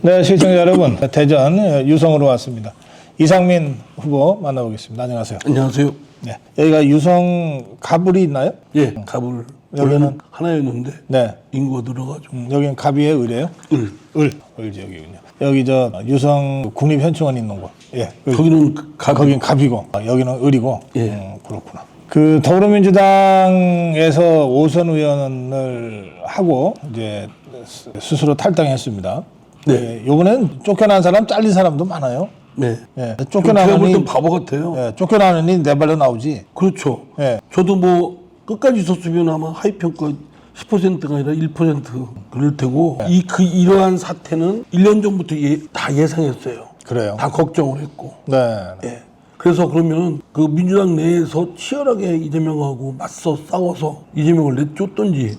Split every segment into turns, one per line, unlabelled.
네, 시청자 여러분, 대전 유성으로 왔습니다. 이상민 후보 만나보겠습니다. 안녕하세요.
안녕하세요.
네, 여기가 유성 가불이 있나요?
예, 갑을
여기는
원래는 하나였는데
네,
인구가 늘어가지고
여기는 갑이에요, 을이에요? 을 지역이군요. 여기 저 유성 국립현충원 있는 곳. 예, 을.
거기는
거긴 갑이고 여기는 을이고.
예.
그렇구나. 그 더불어민주당에서 오선 의원을 하고 이제 스스로 탈당했습니다.
네.
예, 요번엔 쫓겨난 사람, 잘린 사람도 많아요.
네.
예,
제가
쫓겨나느니
볼 땐 바보 같아요.
예, 쫓겨나느니 내 발로 나오지.
그렇죠.
예.
저도 뭐 끝까지 있었으면 아마 하위평가 10%가 아니라 1% 그럴 테고 이러한 사태는 1년 전부터 다 예상했어요.
그래요.
다 걱정을 했고.
네.
예. 그래서 그러면 그 민주당 내에서 치열하게 이재명하고 맞서 싸워서 이재명을 내쫓던지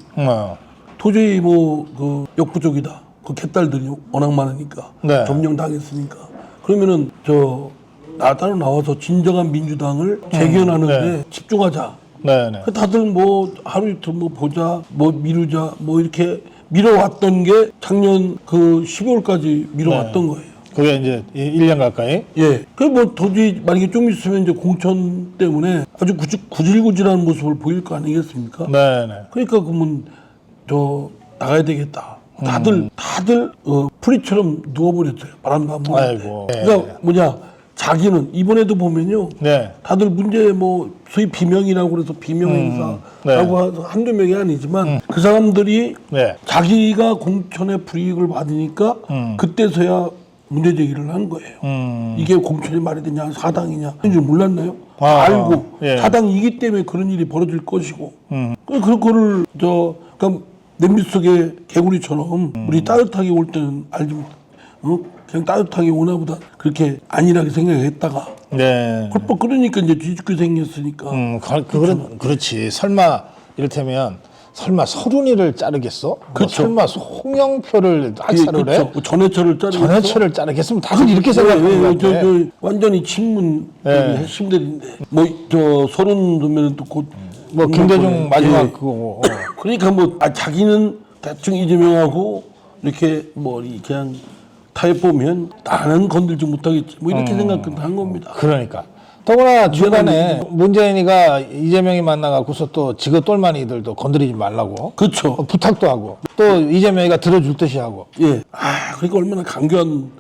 도저히 뭐 그 역부족이다. 그 개딸들이 워낙 많으니까
네.
점령당했으니까 그러면은 따로 나와서 진정한 민주당을 재견하는데
네.
집중하자.
네네.
다들 뭐 하루 이틀 뭐 보자, 뭐 미루자, 뭐 이렇게 미뤄왔던 게 작년 그 12월까지 미뤄왔던 거예요.
그게 이제 1년 가까이.
예. 그 뭐 도저히 만약에 좀 있으면 이제 공천 때문에 아주 구질구질한 모습을 보일 거 아니겠습니까?
네네.
그러니까 그러면 나가야 되겠다. 다들 풀이처럼 누워버렸어요. 바람도 안 불고.
아이고.
그러니까 자기는 이번에도 보면요.
네.
다들 문제 뭐 소위 비명이라고 그래서 비명행사라고 해서 한두 명이 아니지만 그 사람들이
네.
자기가 공천의 불이익을 받으니까 그때서야 문제 제기를 한 거예요. 이게 공천이 말이 되냐 사당이냐 그런 줄 몰랐나요? 알고
예.
사당이기 때문에 그런 일이 벌어질 것이고 그거를 그러니까 냄비 속에 개구리처럼 우리 따뜻하게 올 때는 알지 못 그냥 따뜻하게 오나 보다 그렇게 안일하게 생각했다가
네.
그러니까 이제 뒤집게 생겼으니까
그렇지. 설마 이를테면 설마 서른이를 자르겠어?
그렇죠.
설마 홍영표를 학살을 해?
그렇죠. 전해철을 자르겠어?
전해철을 자르겠으면 다들 이렇게 생각하는 거 같아.
완전히 친문 핵심들인데 서른 되면 또 곧
뭐 김대중 마지막 그거.
그러니까 자기는 대충 이재명하고 이렇게 그냥 타협보면 나는 건들지 못하겠지 뭐 이렇게 생각한 겁니다.
그러니까. 더구나 중간에 문재인이가 이재명이 만나갖고서 또 지거 똘마니들도 건드리지 말라고.
그렇죠.
부탁도 하고 또 이재명이가 들어줄 듯이 하고.
예. 그러니까 얼마나 간교한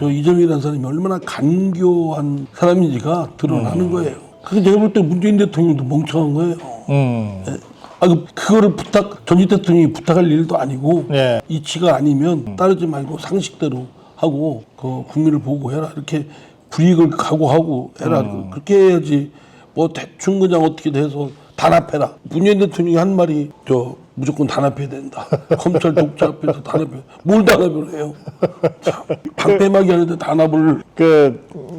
이재명이라는 사람이 얼마나 간교한 사람인지가 드러나는 거예요. 그게 내가 볼 때 문재인 대통령도 멍청한 거예요. 예. 그거를 전직 대통령이 부탁할 일도 아니고
네.
이치가 아니면 따르지 말고 상식대로 하고 그 국민을 보고 해라 이렇게 불이익을 각오하고 해라 그렇게 해야지 뭐 대충 그냥 어떻게 돼서 단합해라. 문재인 대통령이 한 말이 무조건 단합해야 된다. 검찰 독재 앞에서 단합해. 뭘 단합을 해요? 방패막이 하는데 단합을.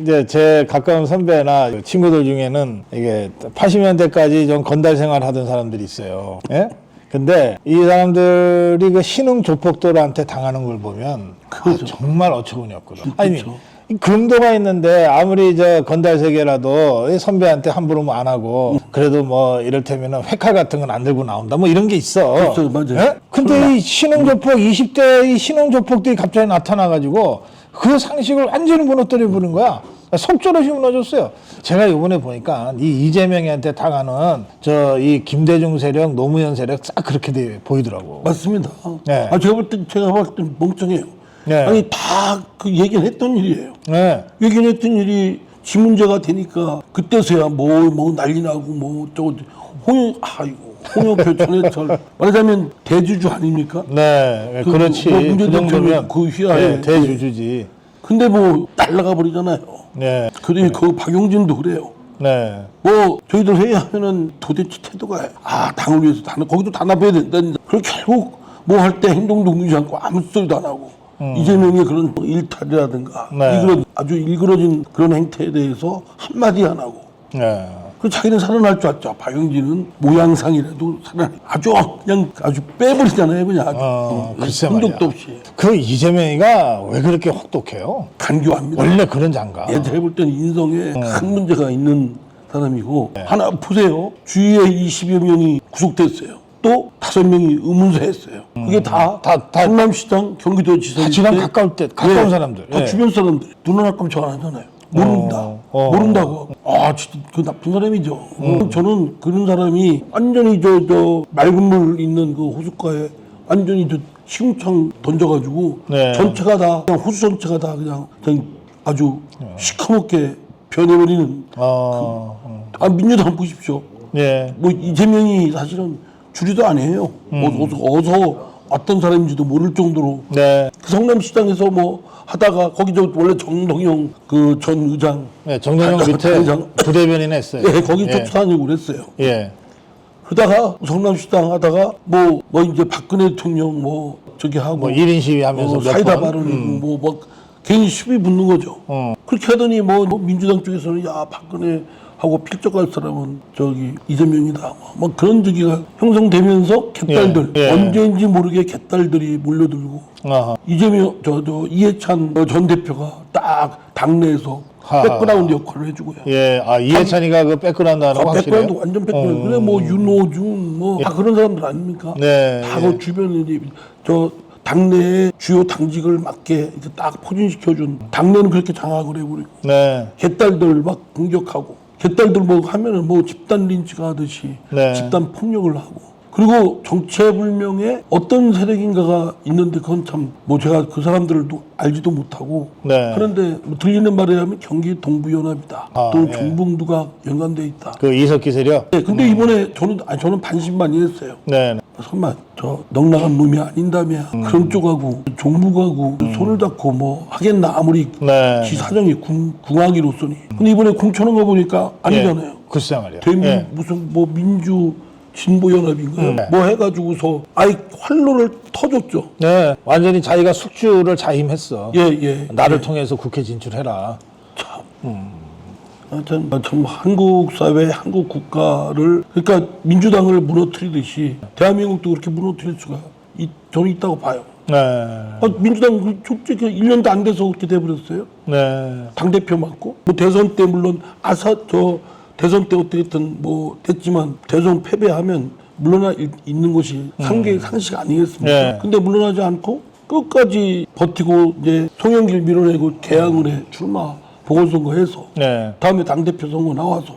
이제 제 가까운 선배나 친구들 중에는 이게 80년대까지 좀 건달 생활 하던 사람들이 있어요. 예? 근데 이 사람들이 그 신흥 조폭들한테 당하는 걸 보면 정말 어처구니 없거든. 아니, 금도가 있는데 아무리 건달 세계라도 선배한테 함부로 안 하고 그래도 뭐 이를테면 회칼 같은 건 안 들고 나온다 뭐 이런 게 있어.
그렇죠, 맞아요.
예? 근데 이 신흥조폭 20대 이 신흥조폭들이 갑자기 나타나가지고 그 상식을 완전히 무너뜨려 버린 거야. 속절없이 무너졌어요. 제가 이번에 보니까 이 이재명한테 당하는 이 김대중 세력, 노무현 세력 싹 그렇게 보이더라고.
맞습니다.
네.
제가 봤을 때 멍청해요.
네.
아니 다 그 얘기를 했던 일이에요.
네.
얘기를 했던 일이 지 문제가 되니까 그때서야 뭐 난리 나고 뭐 홍영표 전해철 말하자면 대주주 아닙니까?
네, 그렇지.
문재인
그 정도면
그 휘하에
대주주지.
근데 날라가 버리잖아요.
네.
그래 그 박용진도 그래요.
네.
저희들 회의하면은 도대체 태도가 당을 위해서 거기도 단합해야 된다. 그리고 결국 할 때 행동도 옮기지 않고 아무 소리도 안 하고 이재명의 그런 일탈이라든가 아주 일그러진 그런 행태에 대해서 한마디 안 하고.
네.
자기는 살아날 줄 알죠. 박용진은 모양상이라도 아주 빼버리잖아요, 그냥
글쎄
흔적도 없이.
그 이재명이가 왜 그렇게 혹독해요?
간교합니다.
원래 그런 장가.
제가 볼 때는 인성에 큰 문제가 있는 사람이고 하나 보세요. 주위에 20여 명이 구속됐어요. 또 5명이 의문사했어요. 그게 다 성남시장, 경기도지사
지방 가까울 때 가까운 사람들.
다
예.
주변 사람들 눈 하나 깜짝 안 하잖아요. 모른다. 모른다고. 아, 진짜 그 나쁜 사람이죠. 저는 그런 사람이 완전히 저 맑은 물 있는 그 호숫가에 완전히 저 시궁창 던져가지고
네.
전체가 다 그냥 호수 전체가 다 그냥 아주 시커멓게 변해버리는. 민주당 보십시오.
예.
뭐 이재명이 사실은 주리도 아니에요. 어서 어떤 사람인지도 모를 정도로.
네.
그 성남시장에서 뭐 하다가 거기 저 원래 정동영 그 전 의장,
네, 정동영 밑에
의장.
부대변인 했어요.
예, 거기
예.
쫓아다니고 그랬어요.
예.
그러다가 성남시장 하다가 뭐 이제 박근혜 대통령 뭐 저기 하고
뭐 1인 시위 하면서 몇
사이다
번?
발언이고 뭐 괜히 시비 붙는 거죠. 그렇게 하더니 뭐 민주당 쪽에서는 야 박근혜하고 필적할 사람은 저기 이재명이다. 뭐 그런 저기가 형성되면서 개딸들
예, 예.
언제인지 모르게 개딸들이 몰려들고
아하.
이재명 저 이해찬 전 대표가 딱 당내에서
하하.
백그라운드 역할을 해주고요.
예. 아, 이해찬이가 그 백그라운드 하는 거
백그라운드
확실해요?
완전 백그라운드. 그래 뭐 윤호중 뭐 다 그런 사람들 아닙니까?
네,
다
예.
그 주변에 저 당내의 주요 당직을 맡게 이제 딱 포진시켜준 당내는 그렇게 장악을 해버리고
네.
개딸들 막 공격하고 개딸들 뭐 하면은 뭐 집단 린치가 하듯이
네.
집단 폭력을 하고 그리고 정체불명의 어떤 세력인가가 있는데 그건 참 뭐 제가 그 사람들도 알지도 못하고
네.
그런데 뭐 들리는 말에 하면 경기 동부연합이다 또는
예.
경북누가 연관돼 있다.
그 이석기 세력?
네, 근데 이번에 저는 반신반의했어요.
네.
설마 저 넉나간 놈이 아닌다며 그런 쪽하고 종북하고 손을 잡고 뭐 하겠나 아무리
네.
지 사정이 궁하기로서니. 근데 이번에 공천한 거 보니까 아니잖아요.
예. 글쎄 말이야.
대민
예.
무슨 뭐 민주 진보연합인가요?
네.
뭐 해가지고서 아이 활로를 터줬죠.
네. 완전히 자기가 숙주를 자임했어.
예.
나를 통해서 국회 진출해라.
참 한국 사회, 한국 국가를 그러니까 민주당을 무너뜨리듯이 대한민국도 그렇게 무너뜨릴 수가 저는 있다고 봐요.
네.
민주당 솔직히 1년도 안 돼서 그렇게 돼버렸어요.
네.
당대표 맡고 뭐 대선 때 물론 대선 때 어떻게든 뭐 됐지만 대선 패배하면 물러나 있는 것이 상식 아니겠습니까?
네.
근데 물러나지 않고 끝까지 버티고 이제 송영길 밀어내고 개항을 해 출마 보궐선거 해서
네.
다음에 당대표 선거 나와서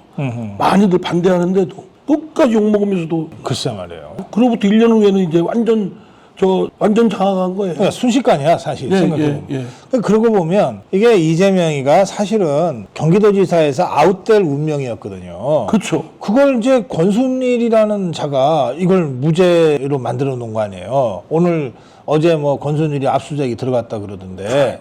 많이들 반대하는데도 끝까지 욕먹으면서도
글쎄 말이에요.
그로부터 1년 후에는 이제 완전 장악한 거예요.
그러니까 순식간이야 사실
예,
생각해보면.
예.
그러고 보면 이게 이재명이가 사실은 경기도지사에서 아웃될 운명이었거든요.
그렇죠.
그걸 이제 권순일이라는 자가 이걸 무죄로 만들어 놓은 거 아니에요. 어제 뭐 권순일이 압수수색이 들어갔다 그러던데.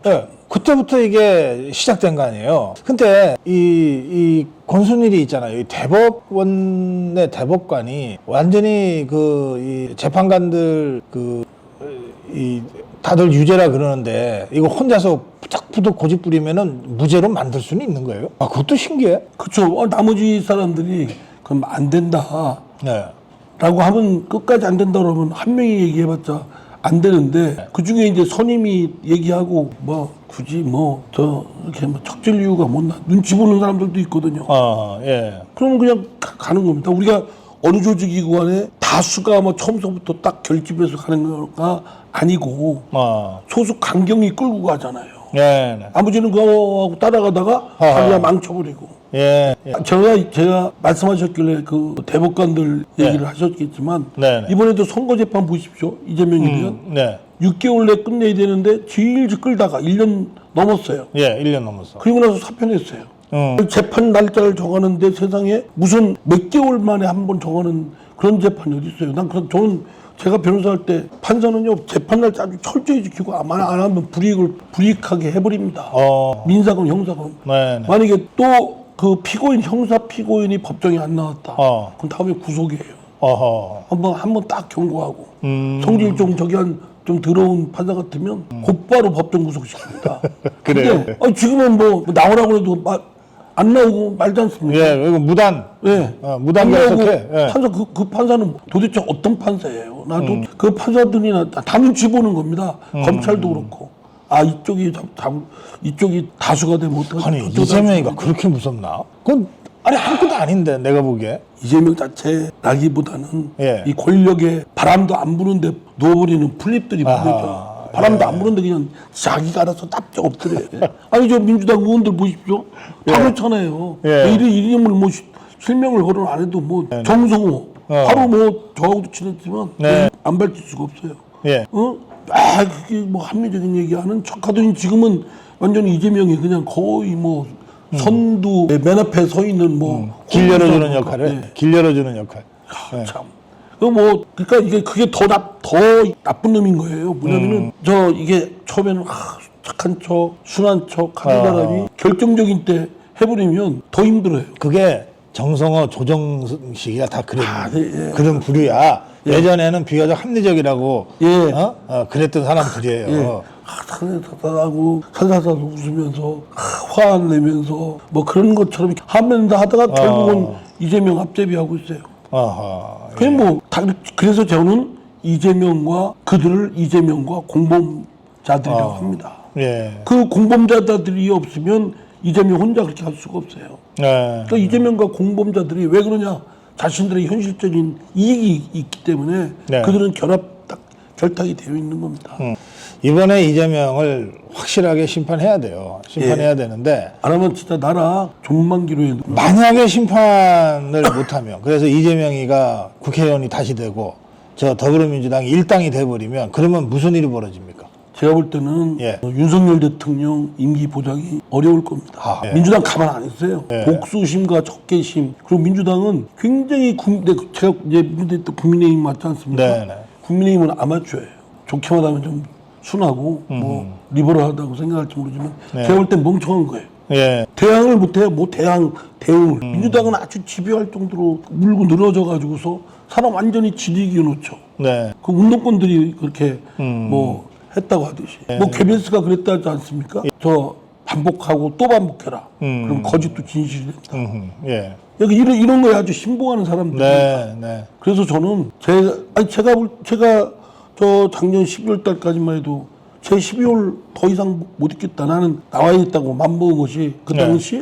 예, 그때부터 이게 시작된 거 아니에요. 근데 이 권순일이 있잖아요. 이 대법원의 대법관이 완전히 이 재판관들 다들 유죄라 그러는데 이거 혼자서 부닥부닥 고집 부리면은 무죄로 만들 수는 있는 거예요. 아, 그것도 신기해.
그렇죠. 나머지 사람들이 그럼 안 된다.
네.
라고 하면 끝까지 안 된다 그러면 한 명이 얘기해봤자 안 되는데 그 중에 이제 선임이 얘기하고 뭐 굳이 이렇게 척질 이유가 못나 눈치 보는 사람들도 있거든요.
예.
그러면 그냥 가는 겁니다. 우리가 어느 조직이고 다수가 처음서부터 딱 결집해서 가는 거가 아니고 소수 강경이 끌고 가잖아요.
네.
아버지는 그거하고 따라가다가 그냥 망쳐버리고.
예.
제가 말씀하셨길래 그 대법관들 얘기를 하셨겠지만
네네.
이번에도 선거재판 보십시오. 이재명에 대한
네.
6개월 내에 끝내야 되는데 질질 끌다가 1년 넘었어요.
예, 1년 넘었어.
그리고 나서 사표냈어요. 재판 날짜를 정하는데 세상에 무슨 몇 개월 만에 한 번 정하는 그런 재판이 어디 있어요. 저는 제가 변호사할 때 판사는요 재판 날짜 아주 철저히 지키고 안 하면 불이익하게 해버립니다. 민사건, 형사건.
네.
만약에 또 그 형사 피고인이 법정에 안 나왔다. 그럼 다음에 구속이에요. 한번 딱 경고하고 성질 좀 좀 더러운 판사 같으면 곧바로 법정 구속시킵니다.
그래요?
근데 지금은 뭐 나오라고 해도 안 나오고 말지 않습니까?
예, 이거 무단.
예.
무단
안 나오고
결석해. 예.
판사 그 판사는 도대체 어떤 판사예요? 나도 그 판사들이나 다 눈치 보는 겁니다. 검찰도 그렇고. 이쪽이 다수가 되면 어떡하지?
아니, 이재명이가 그렇게 무섭나? 그건 아니 아무것도 아닌데 내가 보기에.
이재명 자체라기보다는
예.
이 권력에 바람도 안 부는데 누워버리는 플립들이 문제죠. 바람도 안 부는데 그냥 자기가 알아서 납작 엎드려. 아니 저 민주당 의원들 보십시오. 다 그렇잖아요.
예.
이름을 뭐 실명을 거론 안 해도 뭐 정성호 바로 뭐 저하고도 친했지만
네.
안 밝힐 수가 없어요.
예.
그게 뭐 합리적인 얘기하는 척하더니 지금은 완전히 이재명이 그냥 거의 뭐 선두 맨 앞에 서 있는 뭐
길 열어주는
홍준표
역할을.
네.
길 열어주는 역할.
참. 뭐 그러니까 그게 더 나쁜 놈인 거예요. 뭐냐면은 저 이게 처음에는 착한 척, 순한 척 하는 사람이 결정적인 때 해버리면 더 힘들어요.
그게 정성호, 조정식이가 다 그런
네, 예.
그런 부류야. 예전에는 비교적 합리적이라고
예.
그랬던 사람들이에요.
하고 살살살 웃으면서 화 안 내면서 뭐 그런 것처럼 하면서 하다가 결국은 이재명 앞제비하고 있어요.
아하.
그게 뭐 그래서 저는 이재명과 그들을 이재명과 공범자들이라고 합니다.
예.
그 공범자들이 없으면 이재명 혼자 그렇게 할 수가 없어요.
네.
그러니까 이재명과 공범자들이 왜 그러냐? 자신들의 현실적인 이익이 있기 때문에
네.
그들은 결탁이 되어 있는 겁니다.
이번에 이재명을 확실하게 심판해야 돼요. 심판해야 되는데
안 하면 진짜 나라 존망기로 해.
만약에 심판을 못하면 그래서 이재명이가 국회의원이 다시 되고 저 더불어민주당이 일당이 돼버리면 그러면 무슨 일이 벌어집니까?
제가 볼 때는
예.
윤석열 대통령 임기 보장이 어려울 겁니다.
예.
민주당 가만 안 있어요.
예.
복수심과 적개심. 그리고 민주당은 굉장히 제가 이제 민주당 또 국민의힘 맞지 않습니까?
네, 네.
국민의힘은 아마추어예요. 좋게만 하면 좀 순하고 뭐 리버럴하다고 생각할지 모르지만 제가 볼 땐 멍청한 거예요.
예.
대항을 못해요. 뭐 대응을. 민주당은 아주 집요할 정도로 물고 늘어져 가지고서 사람 완전히 지리게 놓죠.
네.
그 운동권들이 그렇게 뭐 했다고 하듯이 뭐 KBS가 그랬다지 않습니까? 저 반복하고 또 반복해라. 그럼 거짓도 진실이 된다.
예.
여기 이런 거에 아주 신봉하는 사람들.
네. 네.
그래서 저는 제가 저 작년 12월 달까지만 해도 제 12월 더 이상 못 있겠다. 나는 나와야 겠다고 맘먹은 것이 그 당시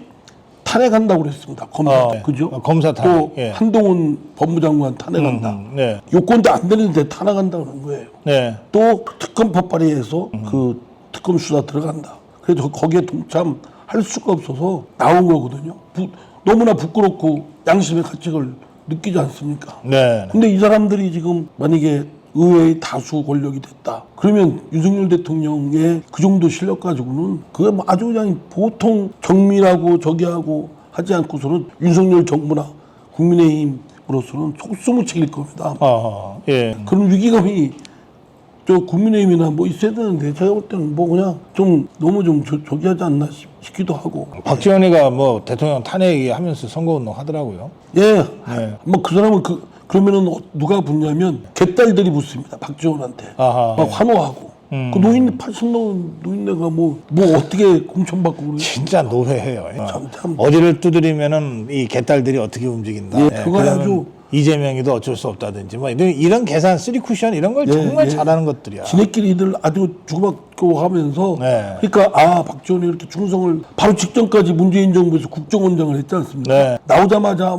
탄핵한다고 그랬습니다. 검사.
네.
그죠?
검사 탄핵.
또
예.
한동훈 법무장관 탄핵한다.
네.
요건도 안 되는데 탄핵한다는 거예요.
네.
또 특검법 발의해서 그 특검 수사 들어간다. 그래서 거기에 동참할 수가 없어서 나온 거거든요. 너무나 부끄럽고 양심의 가책을 느끼지 않습니까?
네.
근데 이 사람들이 지금 만약에 의회의 다수 권력이 됐다. 그러면 윤석열 대통령의 그 정도 실력 가지고는 그게 뭐 아주 그냥 보통 정밀하고 저기하고 하지 않고서는 윤석열 정부나 국민의힘으로서는 속수무책일 겁니다.
예.
그런 위기감이 저 국민의힘이나 뭐 있어야 되는데 제가 볼 때는 뭐 그냥 좀 너무 좀 저기 하지 않나 싶기도 하고.
박지원이가 뭐 대통령 탄핵 하면서 선거운동 하더라고요.
예. 뭐 그 사람은 그러면은 누가 붙냐면 개딸들이 붙습니다. 박지원한테.
아하,
막 환호하고. 그 노인네 80 노인네가 뭐 어떻게 공천받고 그러지?
진짜 노회해요.
참.
어디를 두드리면은 이 개딸들이 어떻게 움직인다.
예,
예,
그거
그러면
아주
이재명이도 어쩔 수 없다든지 뭐 이런 계산 쓰리 쿠션 이런 걸 정말 잘하는 것들이야.
지네끼리들 아주 주고받고 하면서
네.
그러니까 박지원이 이렇게 충성을 바로 직전까지 문재인 정부에서 국정원장을 했지 않습니까?
네.
나오자마자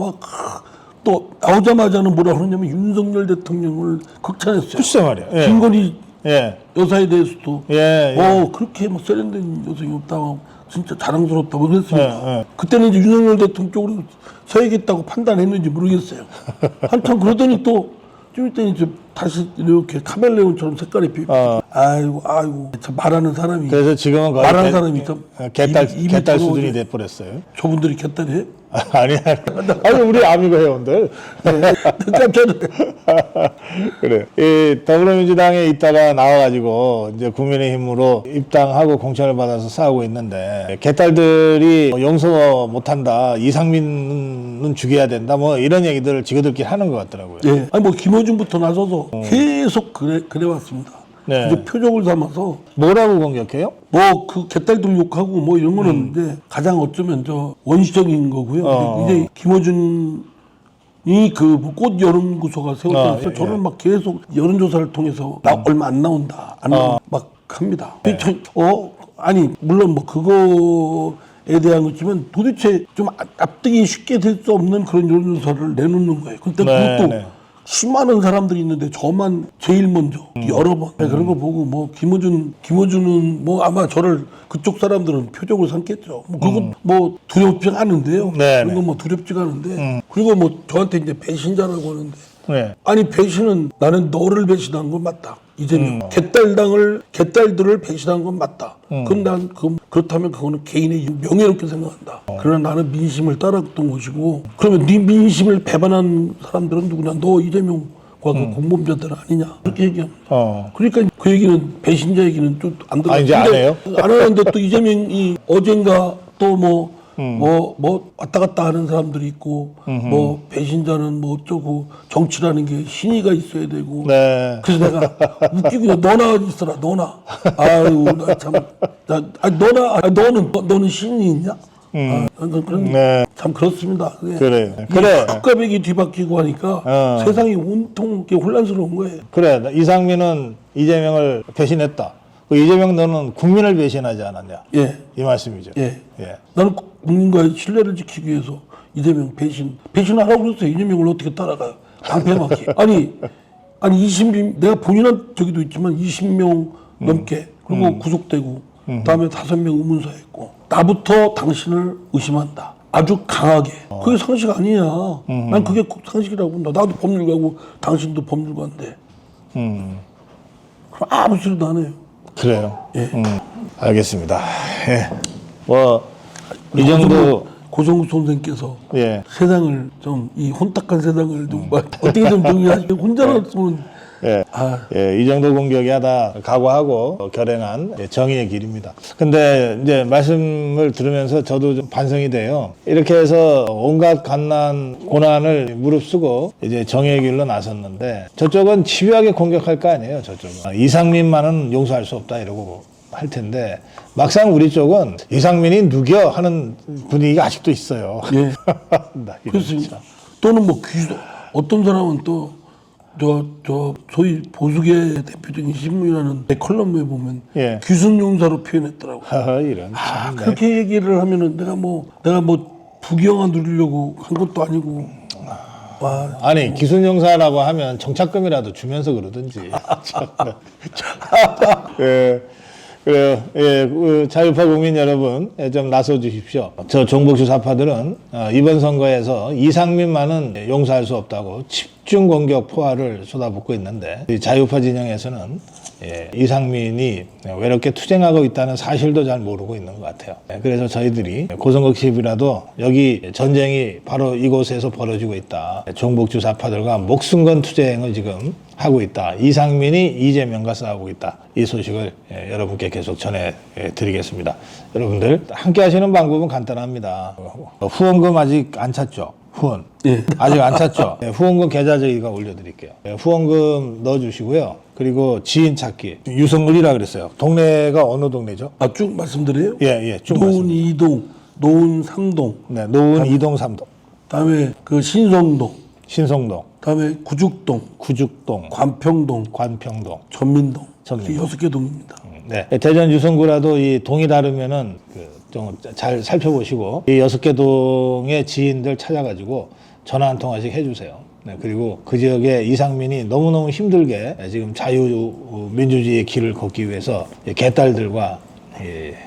또 나오자마자는 뭐라 그러냐면 윤석열 대통령을 극찬했어요.
글쎄 말이야. 예.
김건희
예. 여사에
여사에 대해서도 그렇게 뭐 세련된 여성이 없다고 진짜 자랑스럽다고 그랬습니다. 그때는 이제 윤석열 대통령 쪽으로 서야겠다고 판단했는지 모르겠어요. 한참 그러더니 또 좀 이따 이제 다시 이렇게 카멜레온처럼 색깔이 비고 아이고 참 말하는 사람이
그래서 지금은 거의
말하는 사람이 참
개딸
입이
수준이 돼 버렸어요.
저분들이 개딸이에요?
아니 우리 아미고 회원들.
깜짝이야.
그래. 이 더불어민주당에 있다가 나와가지고 이제 국민의힘으로 입당하고 공천을 받아서 싸우고 있는데 개딸들이 용서 못한다. 이상민은 죽여야 된다. 뭐 이런 얘기들을 지그들끼리 하는 것 같더라고요.
예. 아니 뭐 김어준부터 나서서 계속 그래 왔습니다.
네.
이제 표적을 삼아서
뭐라고 공격해요?
뭐 그 개딸들 욕하고 뭐 이런 거는 이제 가장 어쩌면 저 원시적인 거고요. 이제 김어준이 그 꽃 여론조사가 세웠다면서 저를 막 계속 여론조사를 통해서 얼마 안 나온다 막 합니다. 아니 물론 뭐 대한 거지만 도대체 좀 납득이 쉽게 될 수 없는 그런 여론조사를 내놓는 거예요. 근데
네,
그것도
네.
수많은 사람들이 있는데 저만 제일 먼저 여러 번 그런 거 보고 뭐 김어준은 뭐 아마 저를 그쪽 사람들은 표적으로 삼겠죠. 뭐 그거 뭐 두렵지가 않은데요.
네,
그런 거 뭐 두렵지가 않은데 그리고 뭐 저한테 이제 배신자라고 하는데
네.
아니 배신은 나는 너를 배신한 건 맞다. 이재명 개딸들을 배신한 건 맞다. 그럼 난 그렇다면 그거는 개인의 명예롭게 생각한다. 그러나 나는 민심을 따랐던 것이고 그러면 네 민심을 배반한 사람들은 누구냐? 너 이재명과 그 공범자들 아니냐? 그렇게 얘기합니다. 그러니까 그 얘기는 배신자 얘기는 좀 안 들어요.
이제 안 해요?
안 하는데 또 이재명이 어젠가 또 뭐 왔다 갔다 하는 사람들이 있고 뭐 배신자는 뭐 어쩌고 정치라는 게 신의가 있어야 되고
네.
그래서 내가 웃기고 너나 있어라 너나 아유 너는 신이 있냐? 그런
네.
참 그렇습니다.
그래. 그래.
흑과백이 뒤바뀌고 하니까 세상이 온통 이렇게 혼란스러운 거예요.
그래. 이상민은 이재명을 배신했다. 그 이재명 너는 국민을 배신하지 않았냐?
예.
이 말씀이죠.
예.
예.
나는 국민과의 신뢰를 지키기 위해서 이재명 배신하라고 그랬어요. 이재명을 어떻게 따라가요? 방패막기. 아니 20명 내가 본인한 저기도 있지만 20명 넘게 그리고 구속되고 그다음에 5명 의문사했고 나부터 당신을 의심한다. 아주 강하게. 그게 상식 아니야. 난 그게 상식이라고 본다. 나도 법률가고 당신도 법률가인데. 그럼 아무 소리도 안 해요.
그래요.
예.
알겠습니다. 예. 뭐, 이 정도.
고성국 선생께서
예.
세상을 좀 이 혼탁한 세상을 좀 어떻게 좀 정리하시고 혼자라면
예. 예, 이 정도 공격이 하다 각오하고 결행한 정의의 길입니다. 근데 이제 말씀을 들으면서 저도 좀 반성이 돼요. 이렇게 해서 온갖 갓난 고난을 무릅쓰고 이제 정의의 길로 나섰는데 저쪽은 집요하게 공격할 거 아니에요, 저쪽은. 이상민만은 용서할 수 없다 이러고 할 텐데 막상 우리 쪽은 이상민이 누겨 하는 분위기가 아직도 있어요.
예.
나 이거
그렇습니다. 또는 뭐 어떤 사람은 또 저 소위 보수계 대표적인 신문이라는 내 컬럼에 보면
예.
귀순용사로 표현했더라고요.
이런 참.
그렇게 얘기를 하면은 내가 뭐 부귀영화 누리려고 한 것도 아니고 와.
아니 기순용사라고 하면 정착금이라도 주면서 그러든지. 예, 그래요. 예, 자유파 국민 여러분 좀 나서 주십시오. 저 종북 주사파들은 이번 선거에서 이상민만은 용서할 수 없다고 집중 공격 포화를 쏟아붓고 있는데 자유파 진영에서는 이상민이 외롭게 투쟁하고 있다는 사실도 잘 모르고 있는 것 같아요. 그래서 저희들이 고성국십이라도 여기 전쟁이 바로 이곳에서 벌어지고 있다. 종북 주사파들과 목숨 건 투쟁을 지금 하고 있다. 이상민이 이재명과 싸우고 있다. 이 소식을 여러분께 계속 전해드리겠습니다. 여러분들 함께 하시는 방법은 간단합니다. 후원금 아직 안 찼죠? 후원.
예.
아직 안 찼죠? 후원금 계좌 저희가 올려드릴게요. 후원금 넣어주시고요. 그리고 지인 찾기. 유성을이라 그랬어요. 동네가 어느 동네죠?
쭉 말씀드려요?
예. 쭉
노은
말씀.
2동, 노은 3동,
네, 노은 2동, 3동.
다음에 그 신성동,
신성동,
다음에 구죽동,
구죽동,
관평동,
관평동.
전민동.
전민동.
이렇게 6개 동입니다.
네. 대전 유성구라도 이 동이 다르면은 좀 잘 살펴보시고 이 6개 동의 지인들 찾아가지고 전화 한 통화씩 해주세요. 네. 그리고 그 지역에 이상민이 너무너무 힘들게 지금 자유민주주의의 길을 걷기 위해서 개딸들과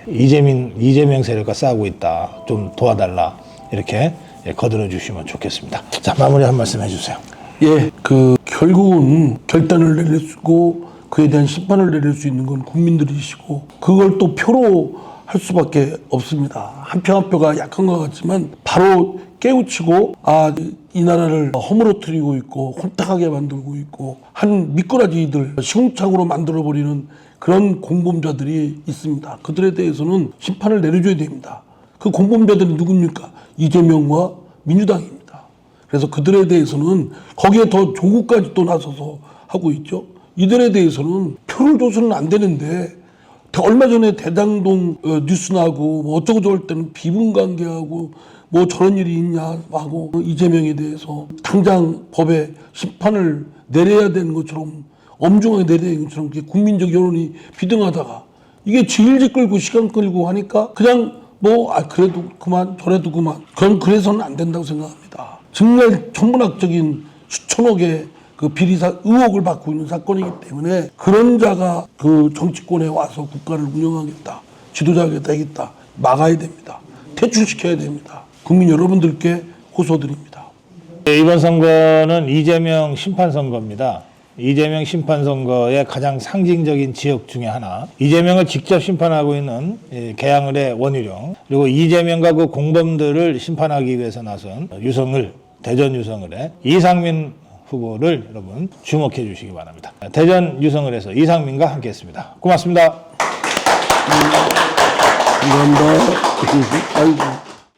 이재명 세력과 싸우고 있다. 좀 도와달라. 이렇게 거들어 주시면 좋겠습니다. 자, 마무리 한 말씀 해주세요.
예, 결국은 결단을 내리고 그에 대한 심판을 내릴 수 있는 건 국민들이시고 그걸 또 표로 할 수밖에 없습니다. 한 표 한 표가 약한 것 같지만 바로 깨우치고 이 나라를 허물어뜨리고 있고 혼탁하게 만들고 있고 한 미꾸라지들 시궁창으로 만들어버리는 그런 공범자들이 있습니다. 그들에 대해서는 심판을 내려줘야 됩니다. 그 공범자들이 누굽니까? 이재명과 민주당입니다. 그래서 그들에 대해서는 거기에 더 조국까지 또 나서서 하고 있죠. 이들에 대해서는 표를 줘서는 안 되는데 얼마 전에 대장동 뉴스 나고 뭐 어쩌고 저럴 때는 비분관계하고 뭐 저런 일이 있냐 하고 이재명에 대해서 당장 법에 심판을 내려야 되는 것처럼 엄중하게 내려야 되는 것처럼 국민적 여론이 비등하다가 이게 질질 끌고 시간 끌고 하니까 그냥 그래도 그만 저래도 그만. 그건 그래서는 안 된다고 생각합니다. 정말 천문학적인 수천억의 그 비리사 의혹을 받고 있는 사건이기 때문에 그런 자가 그 정치권에 와서 국가를 운영하겠다, 지도자가 되겠다, 막아야 됩니다. 퇴출시켜야 됩니다. 국민 여러분들께 호소드립니다.
이번 선거는 이재명 심판선거입니다. 이재명 심판선거의 가장 상징적인 지역 중에 하나, 이재명을 직접 심판하고 있는 개항을의 원희룡, 그리고 이재명과 그 공범들을 심판하기 위해서 나선 유성을, 대전 유성을의 이상민 후보를 여러분 주목해 주시기 바랍니다. 대전 유성을에서 이상민과 함께했습니다. 고맙습니다.
감사합니다. 아이고.